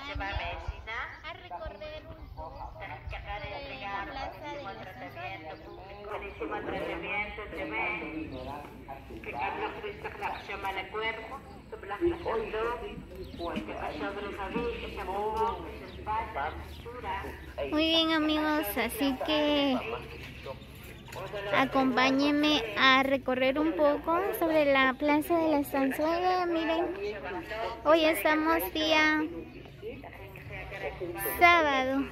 a recorrer un poco de la plaza de la Estancia. Buenísimo tratamiento, tremendo. Que Carlos Cristo llama el cuerpo, tu blanca salud, que pasó brujaví, que se amó, que se espalda, cintura. Muy bien, amigos, así que acompáñenme a recorrer un poco sobre la plaza de la Estanzuela. Miren, hoy estamos día sábado,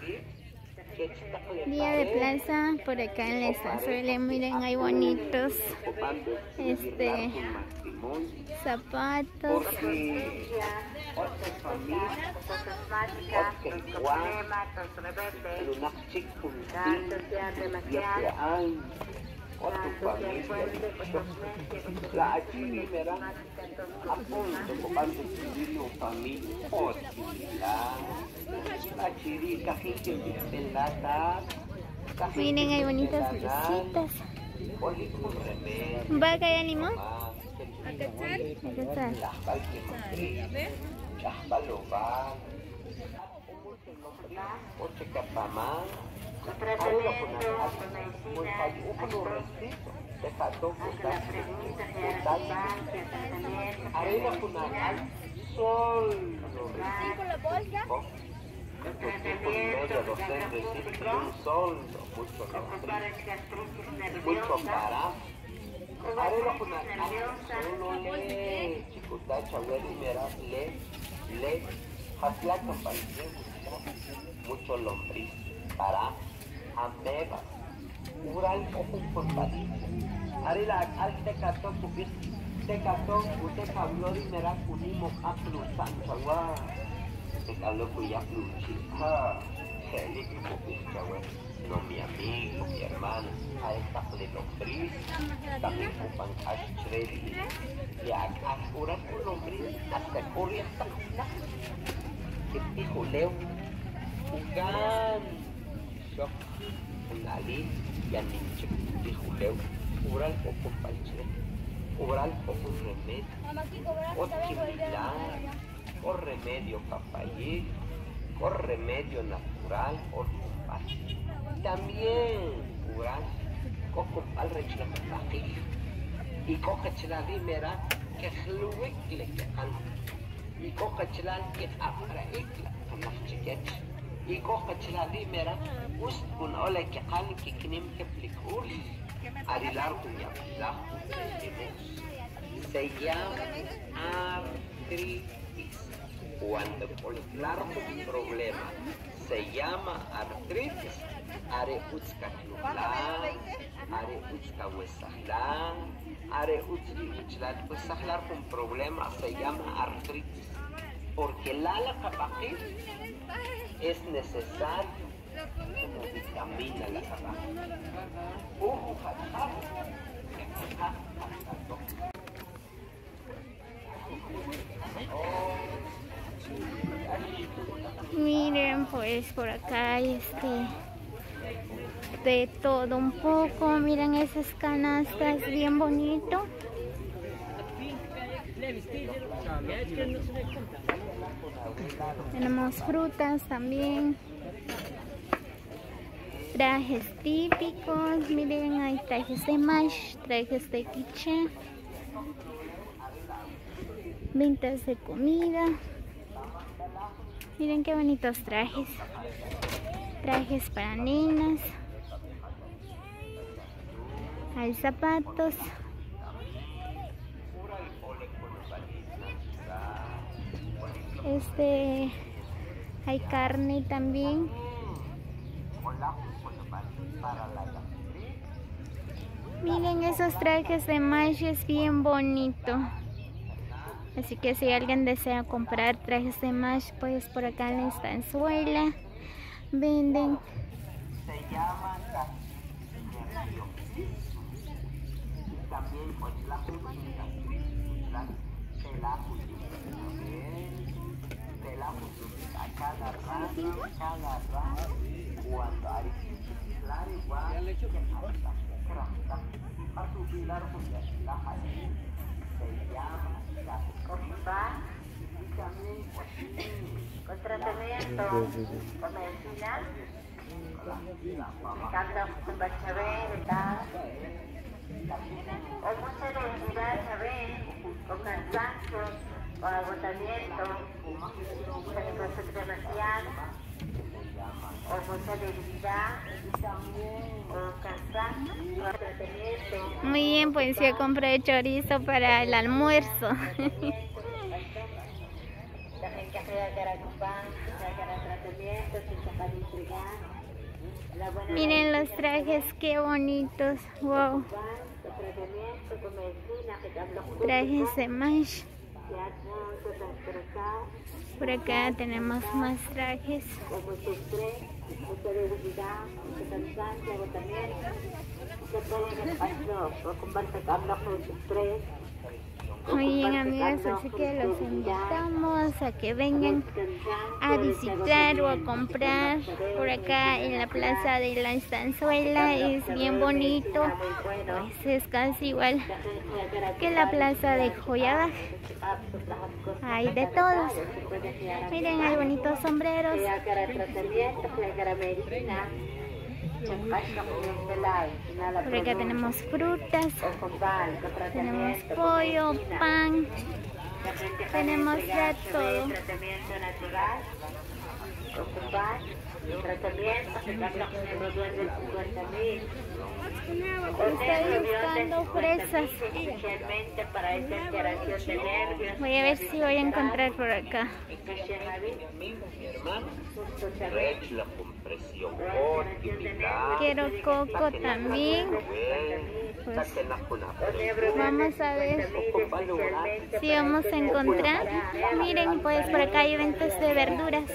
día de plaza por acá en la Estanzuela. Miren, hay bonitos zapatos. Miren, hay bonitas blusitas. ¿Vaca de limón? Mucho lombriz para amebas ural ojo por paliza arila al tecato cubis tecato ute cablori mera kunimo aplu sanchawa tekalo kuya pluchi ha heli cubis chawe no mi amigo mi hermano a esta de lombriz también kupang ashreli ya ural lombriz hasta corria hasta hijo leo Ugan, sok, unali, yan ninchik, dihuleu, ural poco palche, ural poco remedio, ochimilar, o remedio papayí, o remedio natural, o compal. También, ural, coco pal rechla papajil, y coca chelali mera, que hluik le que an, y coca chelal que afraikla, con las chiquetes. Y coja chelali mera us un ole que can que knim que plicur arilar un ya se llama artritis. Cuando por claro un problema se llama artritis, are utska klubla, are utska huesahla, are utska huesahla un problema se llama artritis. Porque la capajil es necesario como vitamina la capaja. Miren, pues por acá hay de todo un poco. Miren esas canastas, bien bonito. Tenemos frutas también, trajes típicos. Miren, hay trajes de mash, trajes de quiche, ventas de comida. Miren qué bonitos trajes, trajes para nenas, hay zapatos. Hay carne también. Miren esos trajes de mash, es bien bonito. Así que si alguien desea comprar trajes de mash, pues por acá en la Estanzuela venden. Con tratamiento, con medicina, cambio con bachabé, o mucha debilidad, ¿sabes? Con cansancio, con agotamiento, con demasiado, o mucha debilidad, con cansancio, con tratamiento. Muy bien, pues yo compré chorizo para el almuerzo. Miren los trajes, qué bonitos. Wow. Trajes de Mash. Por acá tenemos más trajes. Muy bien, amigas, así que los invitamos a que vengan a visitar o a comprar por acá en la plaza de la Estanzuela. Es bien bonito, pues es casi igual que la plaza de Joyabaj. Hay de todos. Miren, hay bonitos sombreros. Por acá tenemos frutas, tenemos pollo, pan, tenemos ya todo. Estoy buscando fresas. Voy a ver si voy a encontrar por acá. Quiero coco también. Pues vamos a ver si vamos a encontrar. Miren, pues por acá hay ventas de verduras.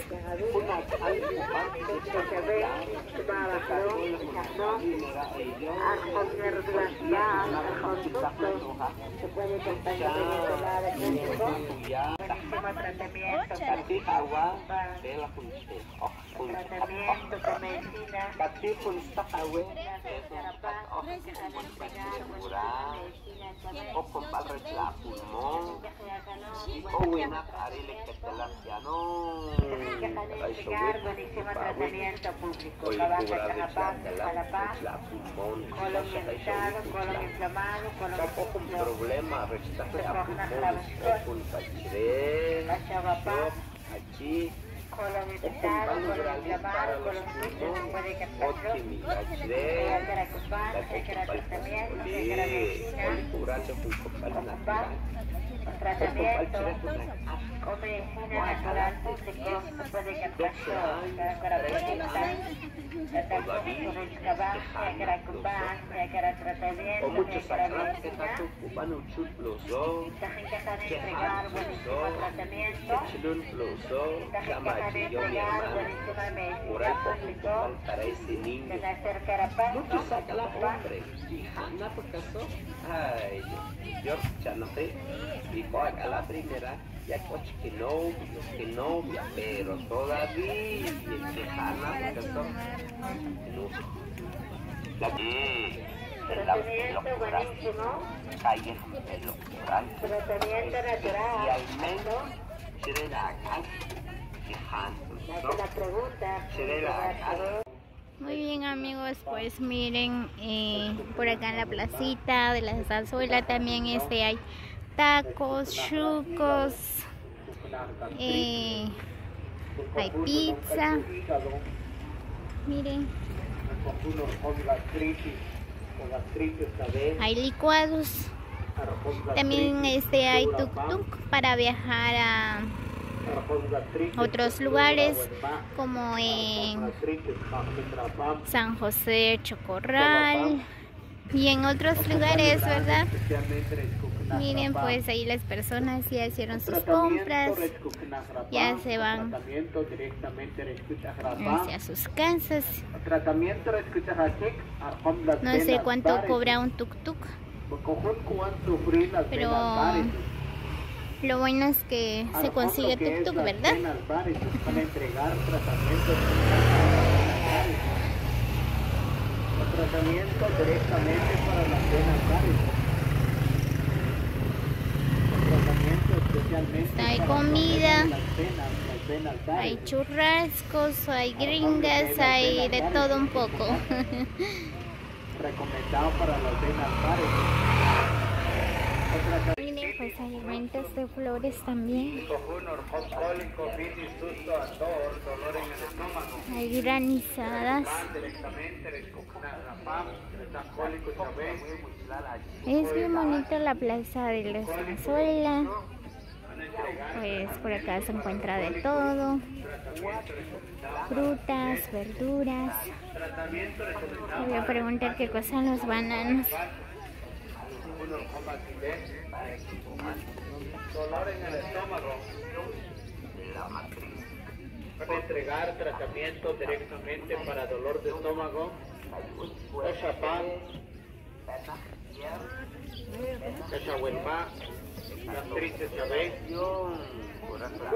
La primera ya coche que novia, pero todavía Tratamiento buenísimo. calles de lo rural Tratamiento natural. y al menos seré la pregunta. Muy bien, amigos, pues miren, por acá en la placita de la Estanzuela también hay tacos, chucos, hay pizza. Miren, hay licuados. También hay tuk-tuk para viajar a otros lugares como en San José Chocorral y en otros lugares, ¿verdad? Miren, pues ahí las personas ya hicieron sus compras, ya se van hacia sus casas. No sé cuánto cobra un tuk-tuk, pero lo bueno es que se consigue tuk-tuk, ¿verdad? Tratamiento directamente para las venas varices. Tratamiento especialmente Hay para comida, las venas hay churrascos, hay gringas, hay de todo un poco. recomendado para las venas varices. Miren, pues hay ventas de flores también. Hay granizadas. Es bien bonita la plaza de la Estanzuela. Pues por acá se encuentra de todo. Frutas, verduras. Voy a preguntar qué cosa los bananos. Dolor en el estómago. Van a entregar tratamiento directamente para dolor de estómago. Cachapán, cachahuelma, gastritis chabé,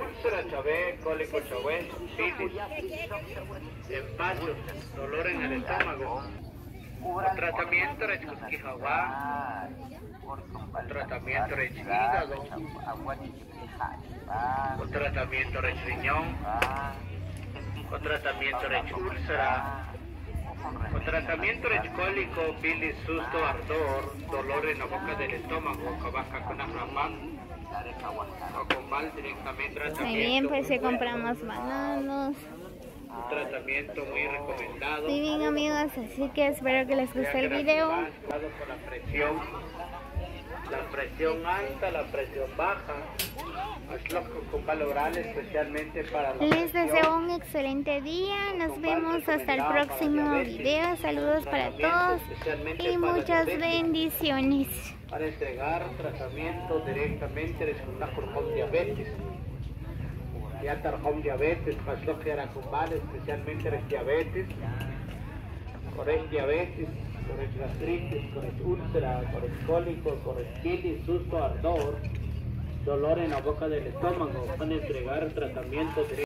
úlcera chabé, cólico chabé, citis, empachos, dolor en el estómago. Tratamiento de Cusquijagua, tratamiento de hígado, tratamiento de riñón, tratamiento de úlcera, tratamiento de cólico, bilis, susto, ardor, dolor en la boca del estómago, cabaca con arrapán, o con mal directamente tratamiento. Muy bien, pues si compramos bananos. Un tratamiento muy recomendado. Muy bien, amigos, así que espero que les guste el video. Con la presión alta, la presión baja, con valorales especialmente para la Les deseo un excelente día. Nos vemos hasta el próximo video. Saludos para todos y muchas bendiciones. Para entregar tratamiento directamente de con diabetes. Ya tarjón diabetes, pasó que era con vale, especialmente el diabetes, con el diabetes, con el gastritis, con el úlcera, con el cólico, con el bilis, susto, ardor, dolor en la boca del estómago. Van a entregar tratamiento directo.